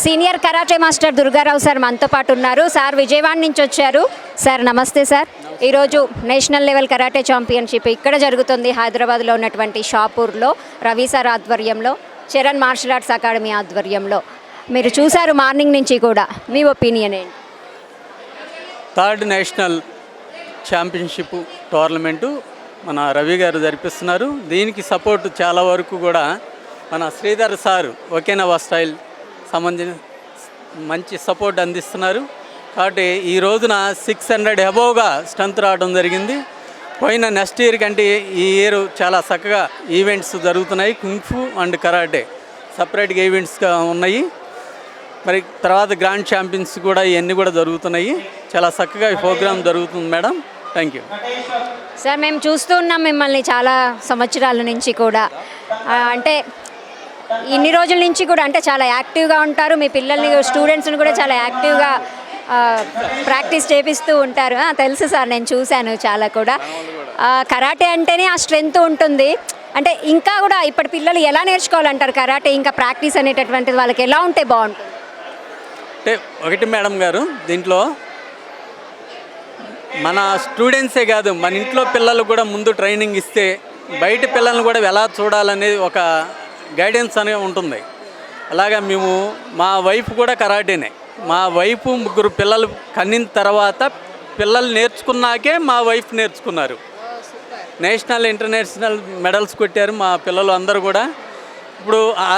Senior karate master Durgarao sir మనతో పాటు ఉన్నారు. సార్ విజయవాడ నుంచి వచ్చారు. సార్ నమస్తే సార్. ఈరోజు నేషనల్ లెవెల్ కరాటే ఛాంపియన్షిప్ ఇక్కడ జరుగుతుంది హైదరాబాద్లో ఉన్నటువంటి షాపూర్లో రవి సార్ ఆధ్వర్యంలో, చరణ్ మార్షల్ ఆర్ట్స్ అకాడమీ ఆధ్వర్యంలో. మీరు చూశారు మార్నింగ్ నుంచి కూడా, మీ ఒపీనియన్ ఏంటి? థర్డ్ నేషనల్ ఛాంపియన్షిప్ టోర్నమెంటు మన రవి గారు జరిపిస్తున్నారు. దీనికి సపోర్ట్ చాలా వరకు కూడా మన శ్రీధర్ సార్ ఒకేనవా స్టైల్ సంబంధించిన మంచి సపోర్ట్ అందిస్తున్నారు. కాబట్టి ఈ రోజున 600 అబోవ్గా స్ట్రెంత్ రావడం జరిగింది. పోయిన నెక్స్ట్ ఇయర్ కంటే ఈ ఇయర్ చాలా చక్కగా ఈవెంట్స్ జరుగుతున్నాయి. కుంగ్ఫు అండ్ కరాటే సపరేట్గా ఈవెంట్స్గా ఉన్నాయి. మరి తర్వాత గ్రాండ్ ఛాంపియన్స్ కూడా ఇవన్నీ కూడా జరుగుతున్నాయి. చాలా చక్కగా ఈ ప్రోగ్రామ్ జరుగుతుంది మేడం. Thank you sir. మేము చూస్తూ ఉన్నాం మిమ్మల్ని చాలా సంవత్సరాల నుంచి కూడా, అంటే ఇన్ని రోజుల నుంచి కూడా అంటే చాలా యాక్టివ్గా ఉంటారు. మీ పిల్లల్ని స్టూడెంట్స్ని కూడా చాలా యాక్టివ్గా ప్రాక్టీస్ చేపిస్తూ ఉంటారు. తెలుసు సార్, నేను చూశాను చాలా కూడా. కరాటే అంటేనే ఆ స్ట్రెంగ్త్ ఉంటుంది. అంటే ఇంకా కూడా ఇప్పటి పిల్లలు ఎలా నేర్చుకోవాలంటారు కరాటే? ఇంకా ప్రాక్టీస్ అనేటటువంటిది వాళ్ళకి ఎలా ఉంటే బాగుంటుంది? అంటే ఒకటి మేడం గారు, దీంట్లో మన స్టూడెంట్సే కాదు, మన ఇంట్లో పిల్లలు కూడా ముందు ట్రైనింగ్ ఇస్తే బయట పిల్లల్ని కూడా ఎలా చూడాలనేది ఒక గైడెన్స్ అనేది ఉంటుంది. అలాగా మేము మా వైఫ్ కూడా కరాటేనే. మా వైఫ్ 3 పిల్లలు కన్నిన తర్వాత పిల్లలు నేర్చుకున్నాకే మా వైఫ్ నేర్చుకున్నారు. నేషనల్ ఇంటర్నేషనల్ మెడల్స్ కొట్టారు మా పిల్లలు అందరూ కూడా. ఇప్పుడు ఆ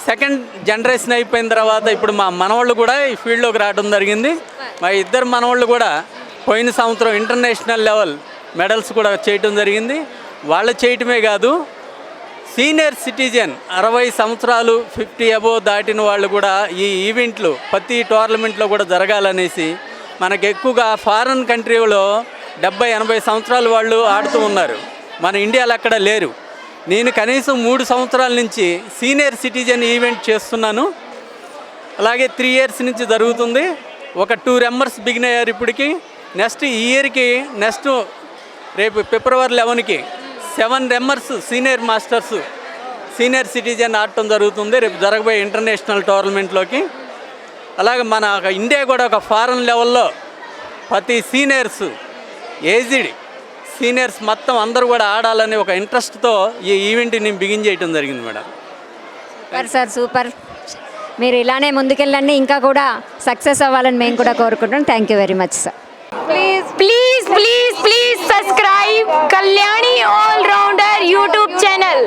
సెకండ్ జనరేషన్ అయిపోయిన తర్వాత ఇప్పుడు మా మనవాళ్ళు కూడా ఈ ఫీల్డ్లోకి రావడం జరిగింది. మా 2 మనవాళ్ళు కూడా పోయిన సంవత్సరం ఇంటర్నేషనల్ లెవెల్ మెడల్స్ కూడా చేయటం జరిగింది. వాళ్ళు చేయటమే కాదు, సీనియర్ సిటిజన్ 60 సంవత్సరాలు 50 అబోవ్ దాటిన వాళ్ళు కూడా ఈ ఈవెంట్లు ప్రతి టోర్నమెంట్లో కూడా జరగాలనేసి మనకు ఎక్కువగా ఫారిన్ కంట్రీలో 70-80 సంవత్సరాలు వాళ్ళు ఆడుతూ ఉన్నారు. మన ఇండియాలో అక్కడ లేరు. నేను కనీసం 3 సంవత్సరాల నుంచి సీనియర్ సిటిజన్ ఈవెంట్ చేస్తున్నాను. అలాగే 3 ఇయర్స్ నుంచి జరుగుతుంది. ఒక 2 మెంబర్స్ బిగిన్ అయ్యారు ఇప్పటికి. నెక్స్ట్ ఇయర్కి రేపు ఫిబ్రవరి 11కి 7 members senior masters senior citizen ఆడటం జరుగుతుంది రేపు జరగబోయే ఇంటర్నేషనల్ టోర్నమెంట్లోకి. అలాగే మన ఇండియా కూడా ఒక ఫారెన్ లెవెల్లో ప్రతి సీనియర్స్, ఏజ్డ్ సీనియర్స్ మొత్తం అందరూ కూడా ఆడాలని ఒక ఇంట్రెస్ట్తో ఈ ఈవెంట్ని బిగిన్ చేయడం జరిగింది మేడం. Super sir, super. మీరు ఇలానే ముందుకెళ్ళండి, ఇంకా కూడా సక్సెస్ అవ్వాలని మేము కూడా కోరుకుంటున్నాం. Thank you very much sir. Please subscribe Kalyani All Rounder YouTube channel.